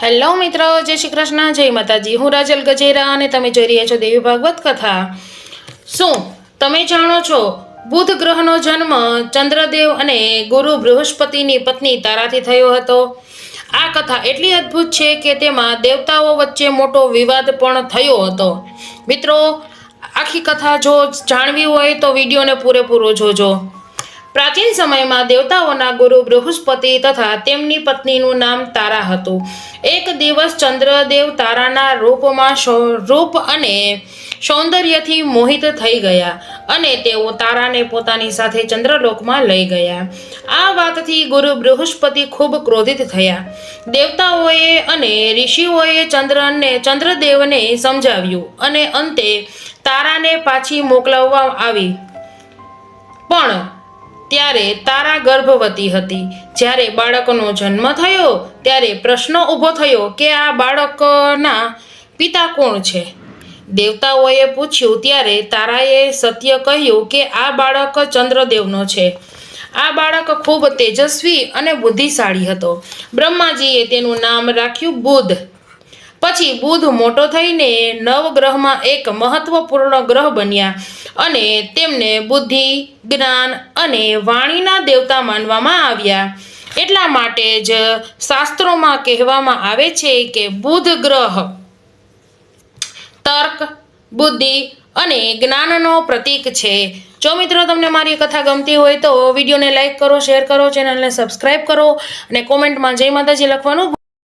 Hello મિત્રો, જય શ્રી કૃષ્ણ, જય માતાજી। હું રાજલ ગજેરા અને તમે જોઈ રહ્યા છો દેવી ભાગવત કથા। શું તમે જાણો છો બુધ ગ્રહનો જન્મ ચંદ્રદેવ અને ગુરુ બૃહસ્પતિની પત્ની તારાથી થયો હતો। આ કથા એટલી અદ્ભુત છે કે તેમાં દેવતાઓ વચ્ચે મોટો વિવાદ પણ થયો હતો। મિત્રો, આખી કથા જો જાણવી હોય તો વિડીયોને પૂરેપૂરો જોજો। પ્રાચીન સમયમાં દેવતાઓના ગુરુ બૃહસ્પતિ તથા તેમની પત્નીનું નામ તારા હતું। એક દિવસ ચંદ્રદેવ તારાના રૂપ અને સૌંદર્યથી મોહિત થઈ ગયા અને તેઓ તારાને પોતાની સાથે ચંદ્રલોકમાં લઈ ગયા। આ વાતથી ગુરુ બૃહસ્પતિ ખૂબ ક્રોધિત થયા। દેવતાઓએ અને ઋષિઓએ ચંદ્રદેવને સમજાવ્યું અને અંતે તારાને પાછી મોકલવામાં આવી, પણ ત્યારે તારા ગર્ભવતી હતી। જ્યારે બાળકનો જન્મ થયો ત્યારે પ્રશ્ન ઊભો થયો કે આ બાળકના પિતા કોણ છે। દેવતાઓએ પૂછ્યું ત્યારે તારાએ સત્ય કહ્યું કે આ બાળક ચંદ્રદેવનો છે। આ બાળક ખૂબ તેજસ્વી અને બુદ્ધિશાળી હતો। બ્રહ્માજીએ તેનું નામ રાખ્યું બુધ। પછી બુધ મોટો થઈને નવગ્રહમાં એક મહત્વપૂર્ણ ગ્રહ બન્યા અને તેમને બુદ્ધિ, જ્ઞાન અને વાણીના દેવતા માનવામાં આવ્યા। એટલા માટે જ શાસ્ત્રોમાં કહેવામાં આવે છે કે બુધ ગ્રહ તર્ક, બુદ્ધિ અને જ્ઞાનનો પ્રતીક છે। જો મિત્રો તમને મારી કથા ગમતી હોય તો વિડીયોને લાઈક કરો, શેર કરો, ચેનલને સબસ્ક્રાઈબ કરો અને કોમેન્ટમાં જય માતાજી લખવાનું